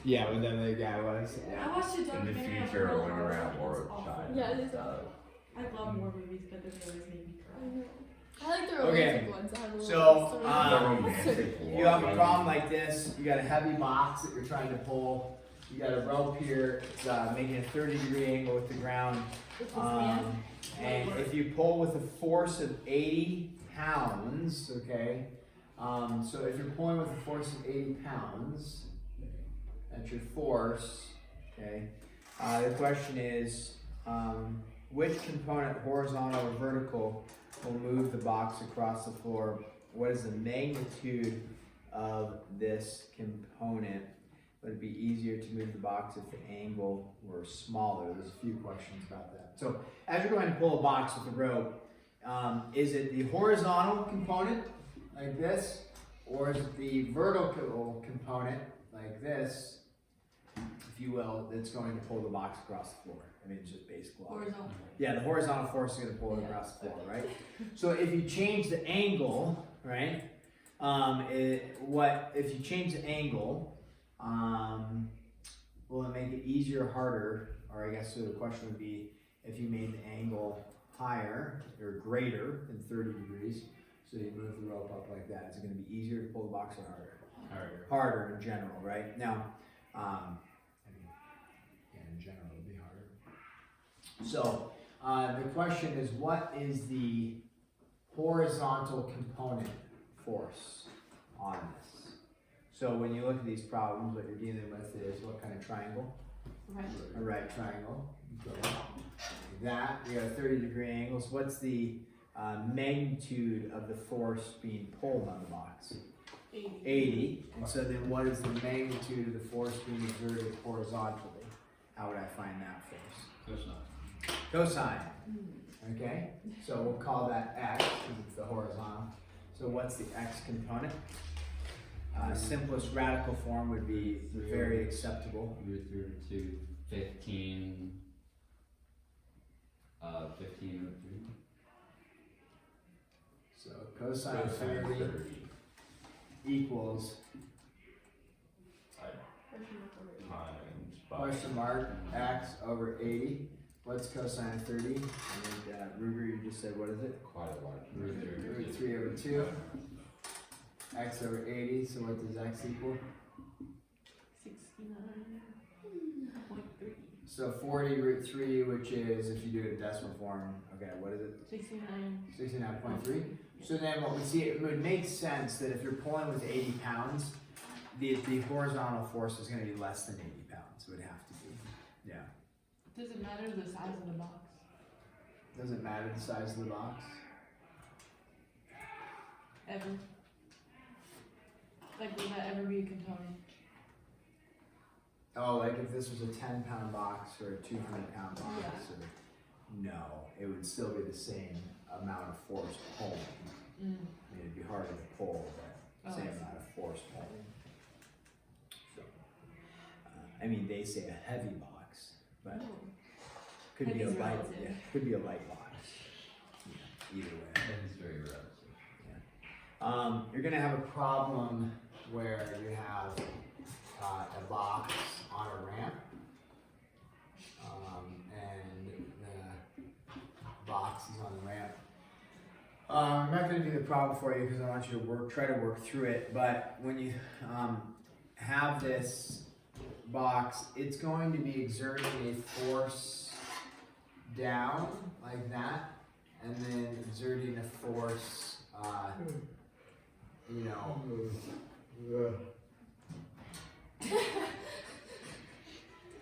Yeah, but then the guy was. I watched a In the documentary on future, Pearl when Harbor. around war It's awful. child. Yeah, it is awful. I love war movies, but then they always make me cry. I like the Okay, romantic ones. I have a so, The romantic You have a war. problem like this. You got a heavy box that you're trying to pull. You got a rope here. It's making a 30-degree angle with the ground. And if you pull with a force of 80 pounds, okay. So if you're pulling with a force of 80 pounds, that's your force. Okay. The question is, which component, horizontal or vertical, will move the box across the floor? What is the magnitude of this component? Would it be easier to move the box if the angle were smaller? There's a few questions about that. So as you're going to pull a box with a rope, is it the horizontal component like this, or is it the vertical component like this, if you will, that's going to pull the box across the floor? I mean, it's just basic law. Horizontal. Yeah, the horizontal force is going to pull it across the floor, right? So if you change the angle, right? If you change the angle, will it make it easier or harder? Or I guess so the question would be, if you made the angle higher or greater than 30 degrees, so you move the rope up like that, is it going to be easier to pull the box or harder? Harder in general, right? Now, in general, it would be harder. So the question is, what is the horizontal component force on this? So when you look at these problems, what you're dealing with is what kind of triangle? Right. A right triangle. Okay. Like that, you got 30-degree angles. What's the magnitude of the force being pulled on the box? 80. And so then what is the magnitude of the force being exerted horizontally? How would I find that force? Cosine. Okay, so we'll call that x because it's the horizontal. So what's the x component? Simplest radical form would be very acceptable. Root through to 15, 15 root 3. So cosine 30 equals question mark x over 80. What's cosine of 30? And Ruger, you just said, what is it? Quite a large Root 3 over 2. X over 80, so what does x equal? 69.3. So 40 root 3, which is, if you do it in decimal form, okay, what is it? 69. 69.3. So then what we see, it would make sense that if you're pulling with 80 pounds, the horizontal force is going to be less than 80 pounds. It would have to be. Yeah. Does it matter the size of the box? Does it matter the size of the box? Ever? Like, will that ever be a component? Oh, like if this was a 10-pound box or a 200-pound box? Yeah. Or, no, it would still be the same amount of force pulling. I mean, it'd be harder to pull, but same amount of force pulling. So, I mean, they say a heavy box, but could be a Heavy's light. relative. Yeah, could be a light box. Yeah, either way. That is very relative. You're gonna have a problem where you have a box on a ramp, and the box is on the ramp. I'm not gonna do the problem for you because I want you to try to work through it. But when you have this box, it's going to be exerting a force down like that, and then exerting a force, you know.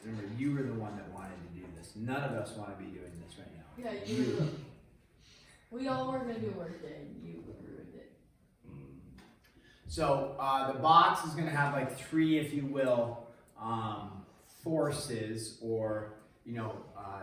Remember, you were the one that wanted to do this. None of us want to be doing this right now. Yeah, you. We all were gonna do a work day. You ruined it. So the box is going to have like three, if you will, forces, or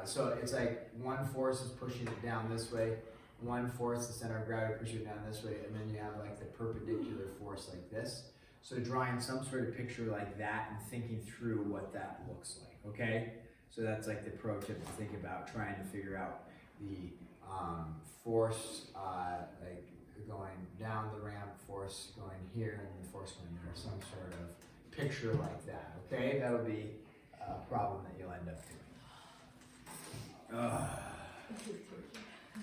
so it's like one force is pushing it down this way, one force, the center of gravity, pushing it down this way, and then you have like the perpendicular force like this. So drawing some sort of picture like that and thinking through what that looks like, okay? So that's like the pro tip to think about, trying to figure out the force like going down the ramp, force going here, and the force going there, some sort of picture like that, okay? That'll be a problem that you'll end up doing.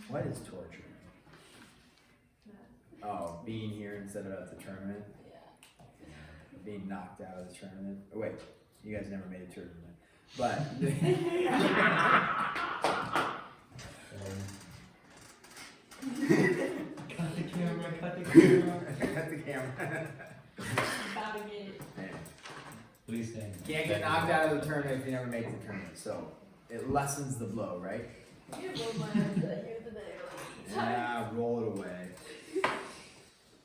What is torture? Oh, being here instead of at the tournament? Being knocked out of the tournament? Oh, wait, you guys never made a tournament. But. Cut the camera, cut the camera. Cut the camera. About to get. Please stand. Can't get knocked out of the tournament if you never make the tournament, so it lessens the blow, right? You rolled my eyes here today. Yeah, roll it away.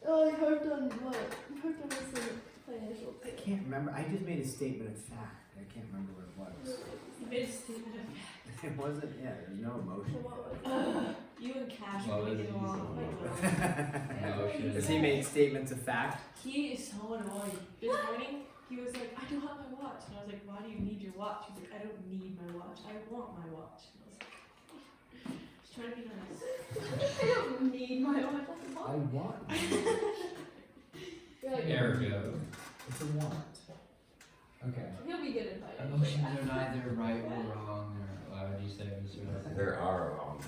Oh, you harped on what? You harped on some financial I can't remember. I just made a statement of fact. I can't remember what it was. You made a statement of fact. It wasn't. Yeah, there's no emotion. You and Cash What are was getting it? along. Emotion. Because he made statements of fact. He is so annoying. This morning, he was like, I don't have my watch. And I was like, why do you need your watch? He's like, I don't need my watch. I want my watch. And I was like, just trying to be nice. I don't need my watch. I want. You're like, There we go. It's a want. Okay. he'll be good at fighting. Emotions are neither right or wrong, or why would you say Mr. Lester? There are wrong.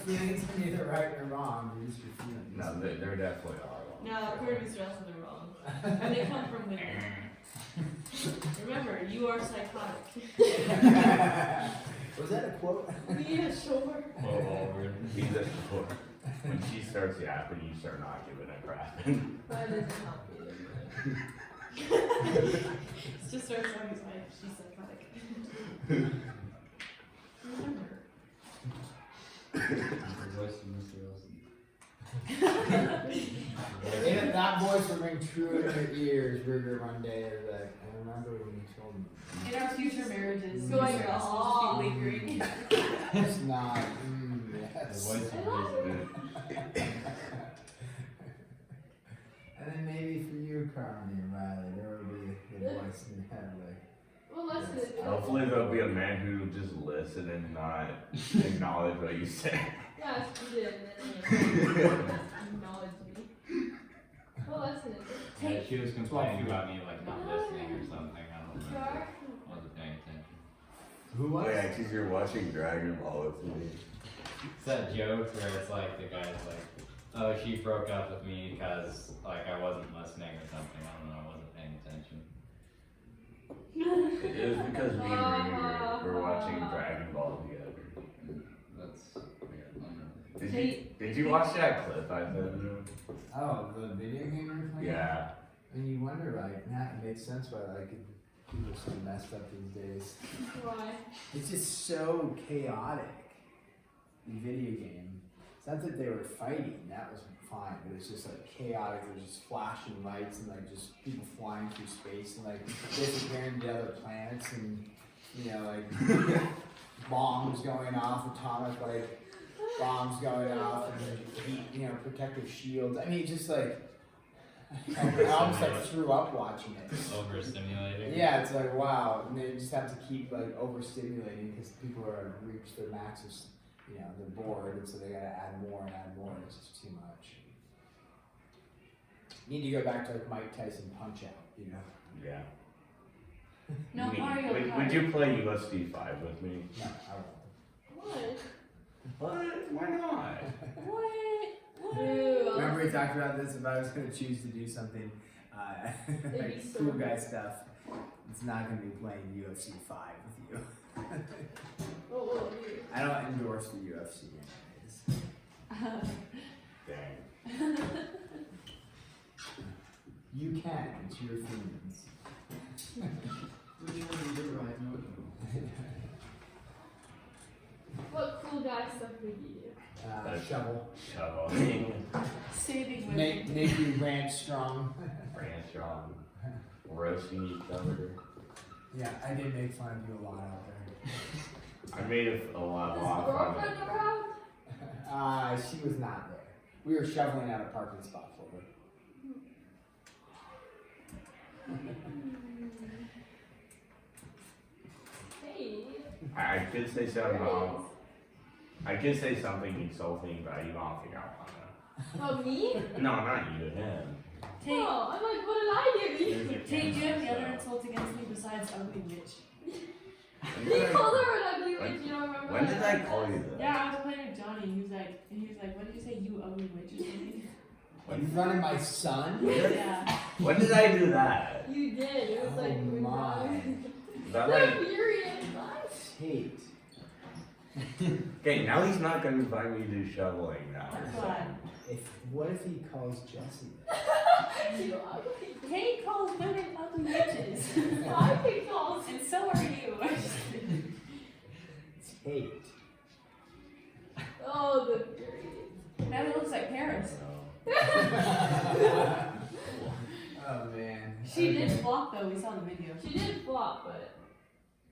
Feelings are neither right nor wrong. They're just your feelings. No, there definitely are wrong. No, according to Mr. Elson, they're wrong. And they come from women. Remember, you are psychotic. Was that a quote? Yeah, sure. He's at the point. When she starts yapping, you start not giving a crap. That doesn't help either. It's just our song's wife. She's psychotic. Remember. The voice of Mr. Wilson. And that voice will ring true in your ears, River, one day. Like, I remember when you told me. In our future marriages, Going Mr. Elson on. will just be lingering. It's not. The Yes. voice of reason. And then maybe for you, Carmen and Riley, there will be a voice in your head like. Well, listen. Yes. Hopefully there'll be a man who will just listen and not acknowledge what you say. Yeah, she did. And then acknowledge me. Well, listen. Yeah, she was complaining about me like not listening or something. I don't You know. are? Wasn't paying attention. Who was? Yeah, because you're watching Dragon Ball with me. It's that joke where it's like the guy's like, oh, she broke up with me because like I wasn't listening or something. I don't know. I wasn't paying attention. It is because me and Ruby were watching Dragon Ball together. That's weird. I don't know. Did you watch that clip I sent you? Oh, the video game you're playing? Yeah. And you wonder, like, it makes sense why, like, people are so messed up these days. Why? It's just so chaotic. The video game. It's not that they were fighting, that was fine, but it's just like chaotic. There's just flashing lights and like just people flying through space and like disappearing to other planets and you know like bombs going off, atomic like bombs going off and heat, you know, protective shields. I mean, just like I almost like threw up watching it. Overstimulating. Yeah, it's like wow, and they just have to keep like overstimulating because people are reached their maxes. You know, they're bored, and so they gotta add more and add more. It's just too much. Need to go back to like Mike Tyson Punch Out, you know? Yeah. No, Me. Mario Would Kart. you play USD 5 with me? No, I won't. What? What? Why not? What? Remember we talked about this? If I was gonna choose to do something, It'd like be so cool good. guy stuff, it's not gonna be playing UFC 5 with you. Oh, I don't endorse the UFC anyways. Dang. You can, it's your feelings. Which one you do right now? what cool guy stuff would you do? Shovel. Shovel. Saving women. Make you ranch strong. Ranch strong. Roasting each other. Yeah, I did make fun of you a lot out there. I made a lot Is of girlfriend fun. around? She was not there. We were shoveling out a parking spot for her. Hey. I could say something wrong. I could say something insulting, but you don't think I want Oh, me? to. No, not you, him. Take, Oh, I'm like, what I give you? Jake, do you have any other insults against me besides ugly bitch? He called her an ugly witch, you don't remember? When did I call you that? Yeah, I was playing with Johnny. He was like, what did you say, you ugly witch or something? In front of my son? Yeah. When did I do that? You did. It was Oh like, my. Is that they're like, furious. What? Tate. okay, now he's not gonna invite me to shoveling now. What? What if he calls Jesse? You ugly. Kate calls women ugly bitches. I think calls. And so are you. Tate. Oh, the fury. Now he looks like Paris. Oh man. She did flop though, we saw the video. She did flop, but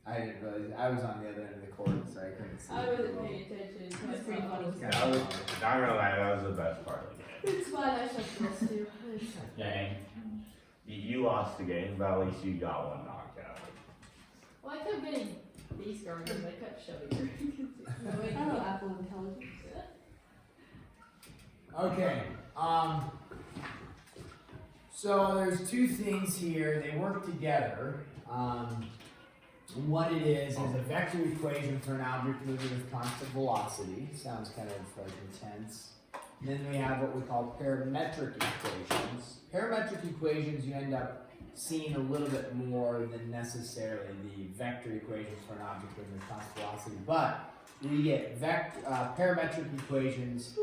I didn't realize I was on the other end of the court, so I couldn't see. I wasn't paying attention. It was pretty funny. Yeah. That was, not gonna lie, that was the best part of the game. It's fine, I shall trust you. Gang. You lost the game, but at least you got one knocked out. Well, I kept getting base guarded, but I kept shoving her. I don't know Apple Intelligence. Okay. So there's two things here. They work together. What it is a vector equation for an object moving with constant velocity. Sounds kind of like intense. And then we have what we call parametric equations. Parametric equations you end up seeing a little bit more than necessarily the vector equations for an object moving with constant velocity. But we get parametric equations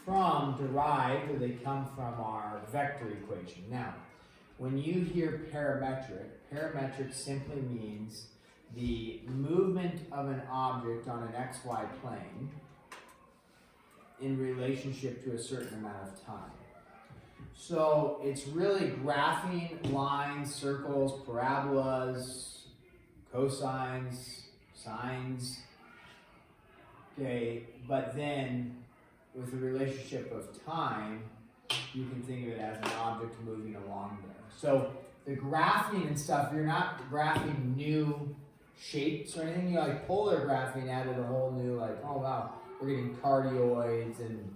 derived, or they come from our vector equation. Now, when you hear parametric simply means the movement of an object on an XY plane in relationship to a certain amount of time. So it's really graphing lines, circles, parabolas, cosines, sines. Okay, but then with the relationship of time, you can think of it as an object moving along there. So the graphing and stuff, you're not graphing new shapes or anything. You like polar graphing added a whole new, like, oh wow, we're getting cardioids and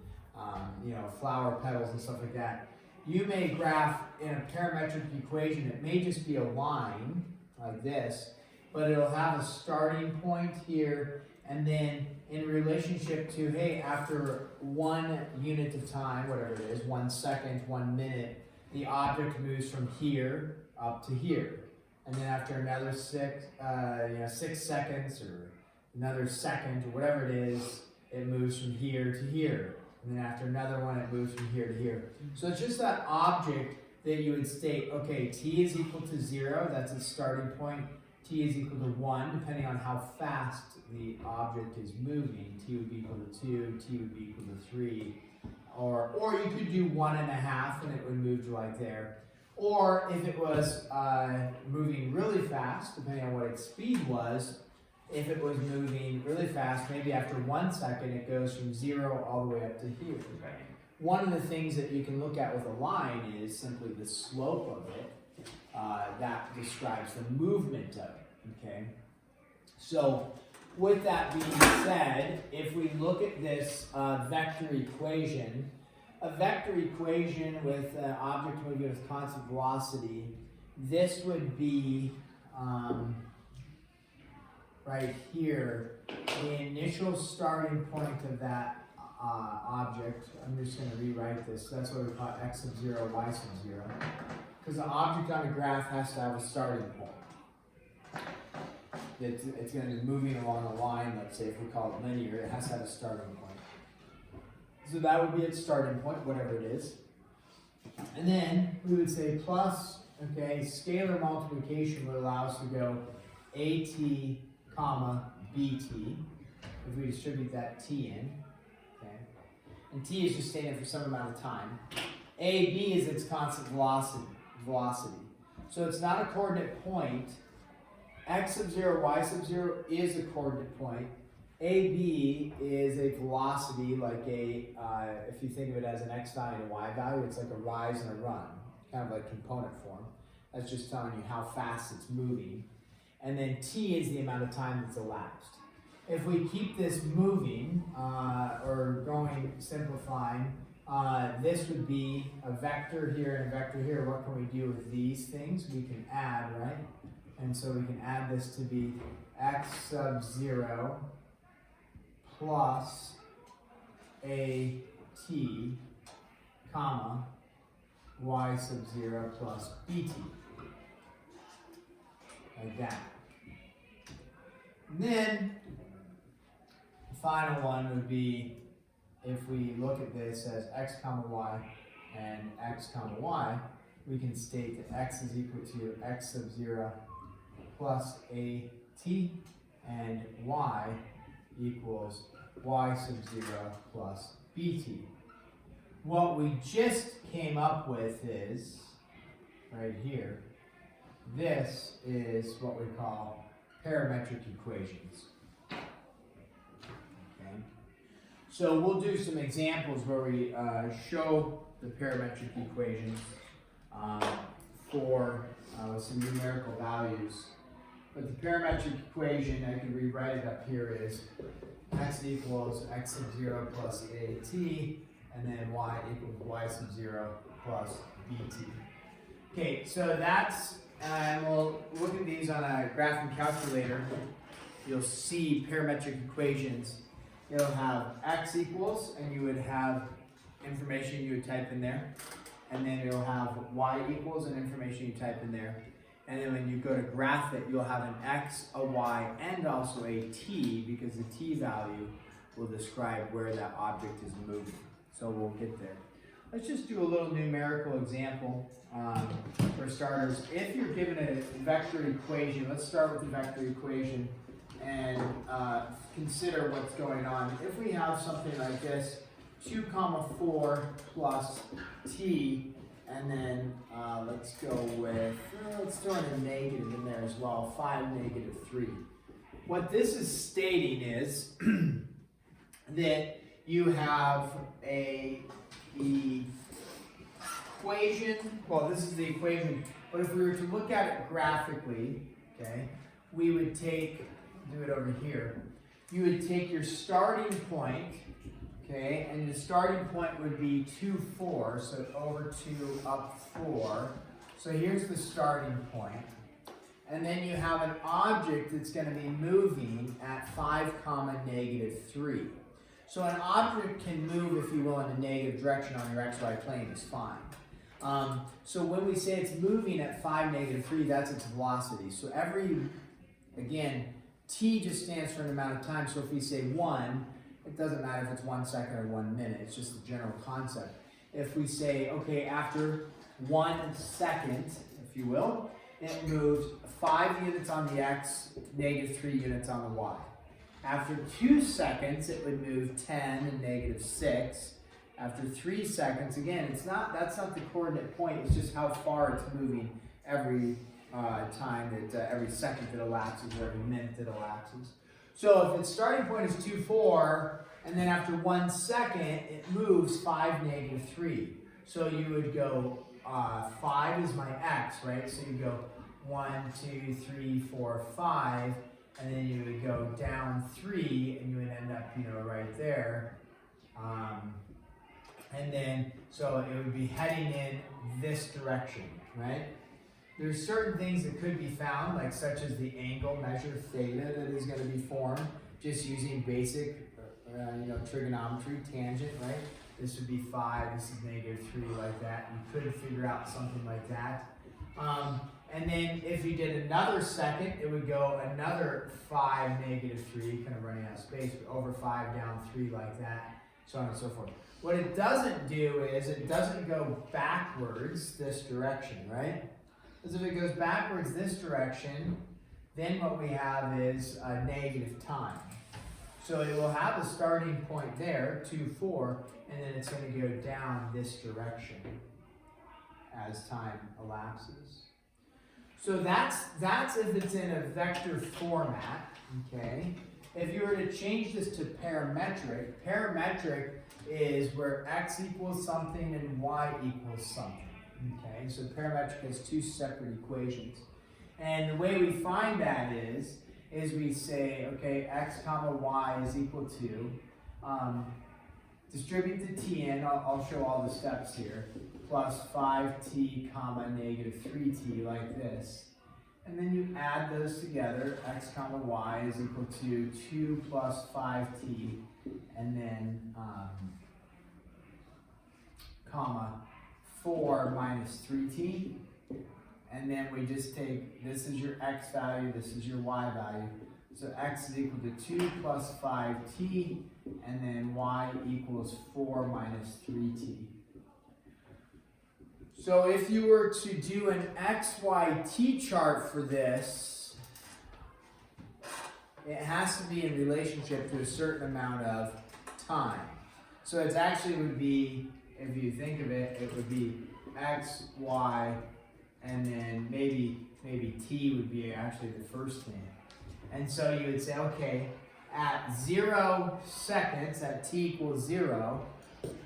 flower petals and stuff like that. You may graph in a parametric equation. It may just be a line like this, but it'll have a starting point here, and then in relationship to, hey, after 1 unit of time, whatever it is, 1 second, 1 minute, the object moves from here up to here. And then after another 6 seconds or another second or whatever it is, it moves from here to here. And then after another one, it moves from here to here. So it's just that object that you would state, okay, t is equal to 0, that's its starting point. T is equal to 1, depending on how fast the object is moving. T would be equal to 2, T would be equal to 3. Or you could do 1.5 and it would move to like there. Or if it was moving really fast, depending on what its speed was, if it was moving really fast, maybe after 1 second, it goes from 0 all the way up to here. One of the things that you can look at with a line is simply the slope of it. That describes the movement of it, okay? So, with that being said, if we look at this vector equation, a vector equation with an object moving with constant velocity, this would be right here, the initial starting point of that object. I'm just going to rewrite this. That's what we call x sub 0, y sub 0. Because the object on a graph has to have a starting point. It's going to be moving along a line, let's say, if we call it linear, it has to have a starting point. So that would be its starting point, whatever it is. And then we would say plus, okay, scalar multiplication would allow us to go AT, comma, BT, if we distribute that T in, okay? And T is just standing for some amount of time. AB is its constant velocity. So it's not a coordinate point. X sub 0, y sub 0 is a coordinate point. AB is a velocity, like if you think of it as an x value and a y value, it's like a rise and a run, kind of like component form. That's just telling you how fast it's moving. And then t is the amount of time that's elapsed. If we keep this moving, or going, simplifying, This would be a vector here and a vector here. What can we do with these things? We can add, right? And so we can add this to be x sub 0 plus a t, comma, y sub 0 plus bt. Like that. And then the final one would be, if we look at this as x comma y and x comma y, we can state that x is equal to x sub 0 plus a t and y equals y sub 0 plus bt. What we just came up with is, right here, this is what we call parametric equations. Okay. So we'll do some examples where we show the parametric equations for some numerical values. But the parametric equation, I can rewrite it up here, is x equals x sub 0 plus at, and then y equals y sub 0 plus bt. Okay, so that's, and we'll look at these on a graphing calculator. You'll see parametric equations. It'll have x equals, and you would have information you would type in there. And then it'll have y equals and information you type in there. And then when you go to graph it, you'll have an x, a y, and also a t, because the t value will describe where that object is moving. So we'll get there. Let's just do a little numerical example for starters. If you're given a vector equation, let's start with the vector equation and consider what's going on. If we have something like this, 2 comma 4 plus t, and then let's go with, let's throw in a negative in there as well, 5 negative 3. What this is stating is that you have a equation, well, this is the equation, but if we were to look at it graphically, okay, we would take, do it over here, you would take your starting point, okay, and the starting point would be 2, 4, so over 2, up 4. So here's the starting point. And then you have an object that's going to be moving at 5 comma negative 3. So an object can move, if you will, in a negative direction on your xy plane, is fine. So when we say it's moving at 5 negative 3, that's its velocity. So again, t just stands for an amount of time. So if we say 1, it doesn't matter if it's 1 second or 1 minute. It's just the general concept. If we say, okay, after 1 second, if you will, it moves 5 units on the x, negative 3 units on the y. After 2 seconds, it would move 10 and negative 6. After 3 seconds, again, that's not the coordinate point, it's just how far it's moving every time that, every second that elapses, or every minute that elapses. So if its starting point is 2, 4, and then after 1 second, it moves 5 negative 3. So you would go, 5 is my x, right? So you go 1, 2, 3, 4, 5. And then you would go down 3, and you would end up, right there. And then, so it would be heading in this direction, right? There's certain things that could be found, like such as the angle measure theta that is going to be formed just using basic, trigonometry, tangent, right? This would be 5, this is negative 3, like that. You could figure out something like that. And then if you did another second, it would go another 5 negative 3, kind of running out of space, but over 5, down 3, like that, so on and so forth. What it doesn't do is it doesn't go backwards this direction, right? Because if it goes backwards this direction, then what we have is a negative time. So it will have a starting point there, 2, 4, and then it's going to go down this direction as time elapses. So that's if it's in a vector format, okay? If you were to change this to parametric is where x equals something and y equals something, okay? So parametric has 2 separate equations. And the way we find that is we say, okay, x comma y is equal to, distribute the t in, I'll show all the steps here, plus 5t comma negative 3t like this. And then you add those together, x comma y is equal to 2 plus 5t, and then comma 4 minus 3t. And then we just take, this is your x value, this is your y value. So x is equal to 2 plus 5t, and then y equals 4 minus 3t. So if you were to do an XYT chart for this, it has to be in relationship to a certain amount of time. So it actually would be, if you think of it, it would be X, Y, and then maybe T would be actually the first thing. And so you would say, okay, at 0 seconds, at T equals 0,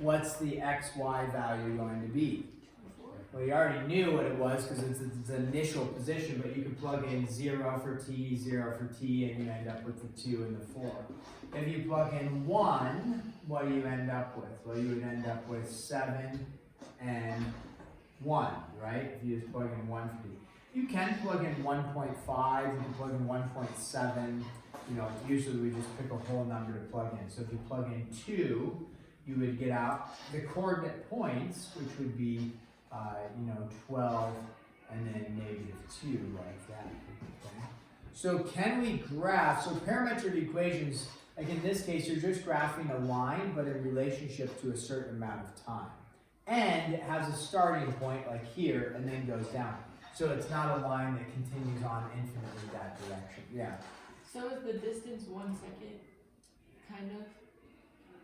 what's the XY value going to be? Well, you already knew what it was because it's its initial position, but you can plug in 0 for t, 0 for t, and you end up with the 2 and the 4. If you plug in 1, what do you end up with? Well, you would end up with 7 and 1, right? If you just plug in 1 for t. You can plug in 1.5, you can plug in 1.7, you know, usually we just pick a whole number to plug in. So if you plug in 2, you would get out the coordinate points, which would be 12 and then negative 2 like that. Okay. So can we graph, so parametric equations, like in this case, you're just graphing a line, but in relationship to a certain amount of time. And it has a starting point like here and then goes down. So it's not a line that continues on infinitely that direction. Yeah. So is the distance 1 second, kind of?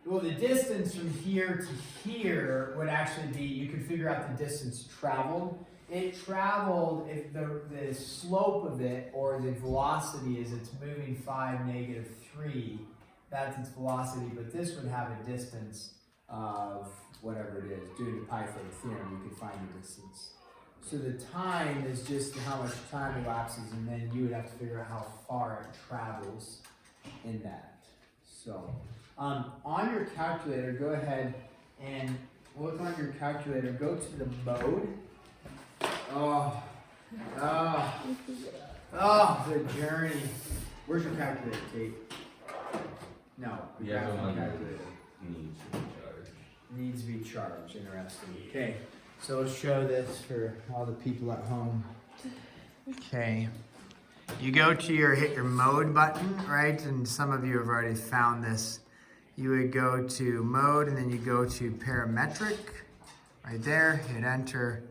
Well, the distance from here to here would actually be, you could figure out the distance traveled. It traveled, if the slope of it, or the velocity is it's moving 5, negative 3, that's its velocity, but this would have a distance of whatever it is. Due to Pythagorean theorem, you could find the distance. So the time is just how much time elapses, and then you would have to figure out how far it travels in that. So, on your calculator, go ahead and look on your calculator, go to the mode. Oh, the journey. Where's your calculator, Kate? No, the Yeah, the graphic one that calculator. needs to be charged. Needs to be charged, interesting. Okay, so let's show this for all the people at home. Okay, you go to hit your mode button, right? And some of you have already found this. You would go to mode and then you go to parametric, right there, hit enter.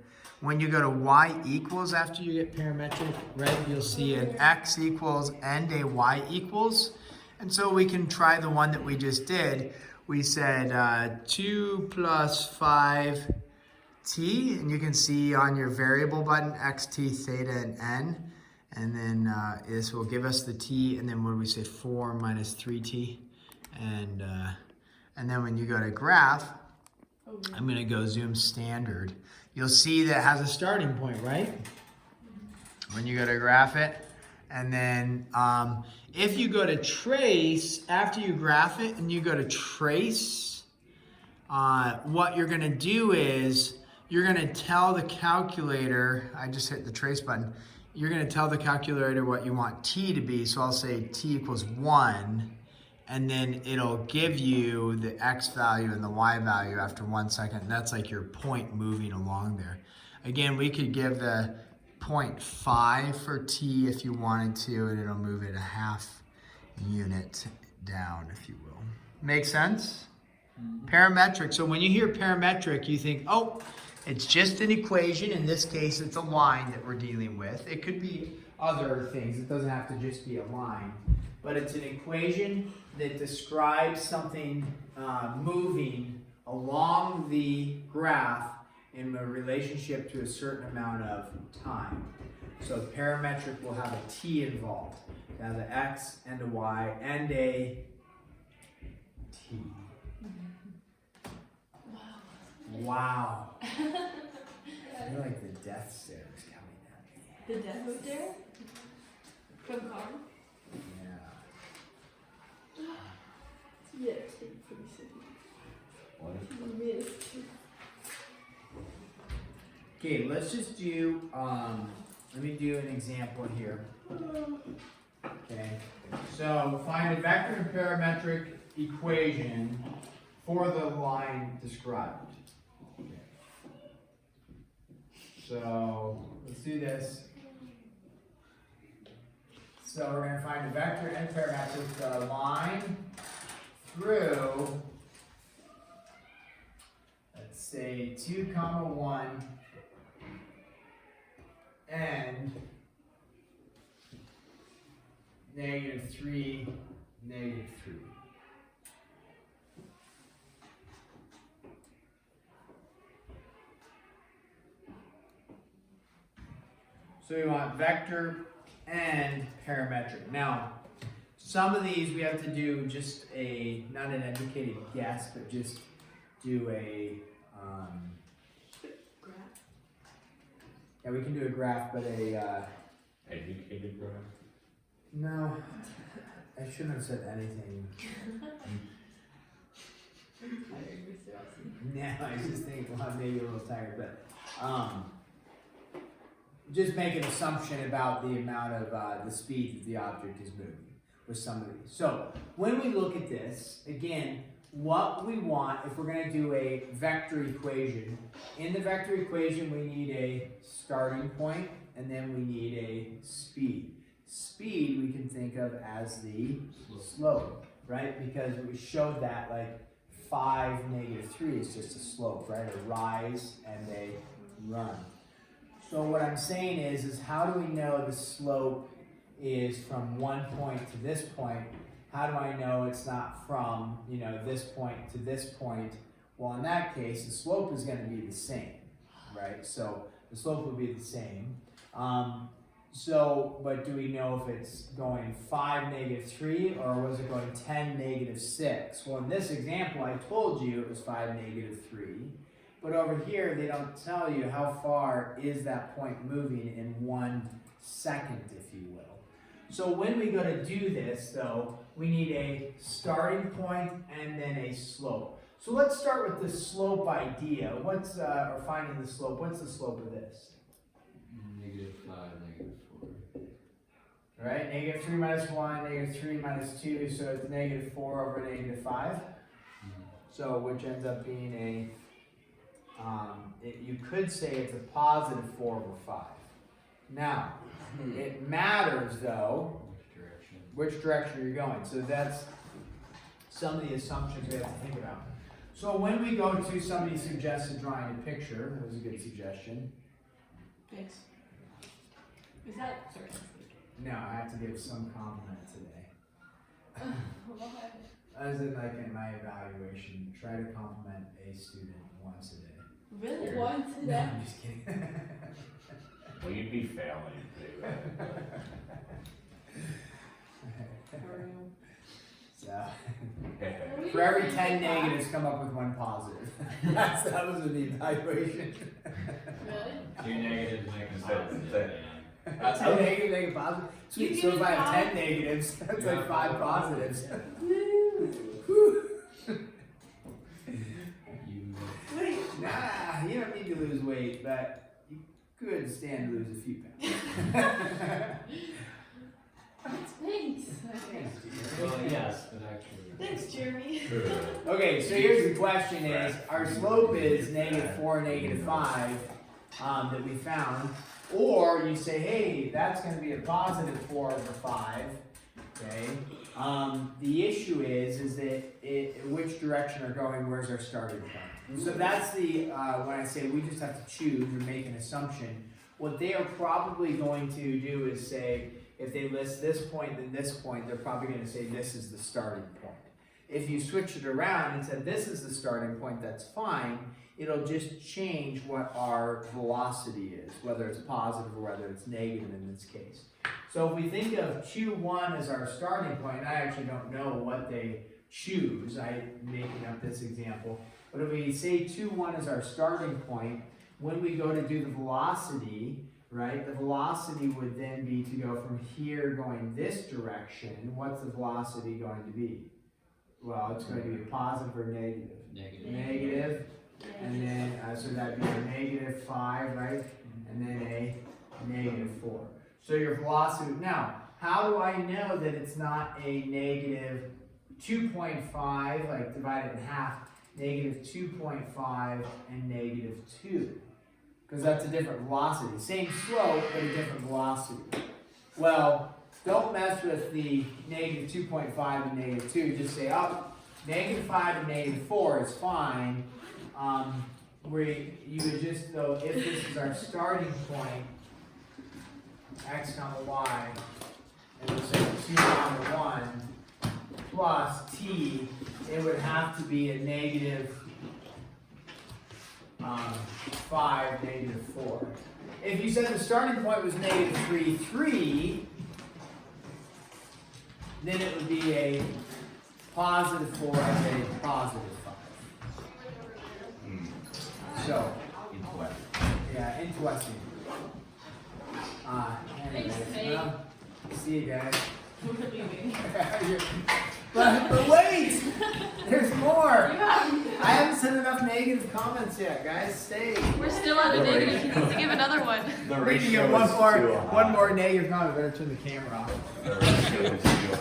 When you go to y equals after you get parametric, right, you'll see an x equals and a y equals. And so we can try the one that we just did. We said 2 plus 5t, and you can see on your variable button, xt, theta, and n. And then this will give us the t, and then what do we say, 4 minus 3t. And then when you go to graph, I'm gonna go zoom standard. You'll see that it has a starting point, right? When you go to graph it. And then if you go to trace, after you graph it and you go to trace, what you're gonna do is, you're gonna tell the calculator, I just hit the trace button, you're gonna tell the calculator what you want t to be. So I'll say t equals 1, and then it'll give you the x value and the y value after 1 second. That's like your point moving along there. Again, we could give the 0.5 for t if you wanted to, and it'll move it a half unit down, if you will. Make sense? Parametric. So when you hear parametric, you think, oh, it's just an equation. In this case, it's a line that we're dealing with. It could be other things. It doesn't have to just be a line. But it's an equation that describes something moving along the graph in a relationship to a certain amount of time. So parametric will have a t involved. It has an x and a y and a t. Wow. I feel like the death stare is coming at me. The death stare? From Carl? Yeah. Yeah, it's pretty silly. What? Okay, let's just do, let me do an example here. Okay, so find a vector and parametric equation for the line described. So let's do this. So we're going to find a vector and parametric line through, let's say 2, 1, and -3, -3. So we want vector and parametric. Now, some of these we have to do just a, not an educated guess, but just do a, Graph. yeah, we can do a graph, but a, Educated graph? no, I shouldn't have said anything. No, I was just thinking, well, maybe a little tired, but, just make an assumption about the amount of the speed that the object is moving with some of these. So when we look at this, again, what we want, if we're going to do a vector equation, in the vector equation we need a starting point and then we need a speed. Speed we can think of as the slope, right? Because we showed that like 5, -3 is just a slope, right? A rise and a run. So what I'm saying is how do we know the slope is from one point to this point? How do I know it's not from, this point to this point? Well, in that case, the slope is going to be the same, right? So the slope will be the same. But do we know if it's going 5, -3, or was it going 10, -6? Well, in this example, I told you it was 5, -3. But over here, they don't tell you how far is that point moving in 1 second, if you will. So when we go to do this, though, we need a starting point and then a slope. So let's start with the slope idea. Or finding the slope. What's the slope of this? -5, -4. All right, -3 minus 1, -3 minus 2, so it's -4 over -5. So which ends up being a you could say it's a +4 over 5. Now, it matters though which direction you're going. So that's some of the assumptions we have to think about. So when we go to somebody suggested drawing a picture, that was a good suggestion. Thanks. Is that sarcastic? No, I have to give some compliment today. What? As in like in my evaluation, try to compliment a student once a day. Really? Once a No, day. I'm just kidding. Well, you'd be failing too. So, for every 10 negatives, come up with 1 positive. That was in the evaluation. Really? 2 negatives make a That's positive. it. Yeah. That's 2 negatives make a positive. Sweet, You so give if I me have 10 five. negatives, that's Yeah. like 5 positives. Wait. Nah, you don't need to lose weight, but you could stand to lose a few pounds. Thanks. Well, yes, but actually. Thanks, Jeremy. Okay, so here's the question is, our slope is -4, -5 that we found. Or you say, hey, that's going to be a +4 over 5. Okay. The issue is that which direction are going, where's our starting point? So that's the, when I say we just have to choose or make an assumption, what they are probably going to do is say, if they list this point and this point, they're probably going to say this is the starting point. If you switch it around and said this is the starting point, that's fine. It'll just change what our velocity is, whether it's positive or whether it's negative in this case. So if we think of Q1 as our starting point, I actually don't know what they choose. I'm making up this example. But if we say Q1 is our starting point, when we go to do the velocity, right, the velocity would then be to go from here going this direction. What's the velocity going to be? well, it's going to be positive or negative. Negative. Negative, and then, so that'd be a negative 5, right? And then a negative 4. So your velocity, now, how do I know that it's not a negative 2.5, like divide it in half, negative 2.5 and negative 2? Because that's a different velocity. Same slope, but a different velocity. Well, don't mess with the negative 2.5 and negative 2. Just say, oh, negative 5 and negative 4 is fine. Where you would just, though, if this is our starting point, x comma y, and we'll say 2 comma 1 plus t, it would have to be a negative 5, negative 4. If you said the starting point was negative 3, 3, then it would be a positive 4 and a positive 5. So, yeah, interesting. Anyways, Thanks, Nate. well, see you guys. We're leaving. but wait! There's more! Yeah. I haven't said enough negative comments yet, guys. Stay. We're still at the The negative. He ratio. needs to give another one. The We need to ratio get is too high. one more negative comment. Better turn the camera off. The ratio is too high.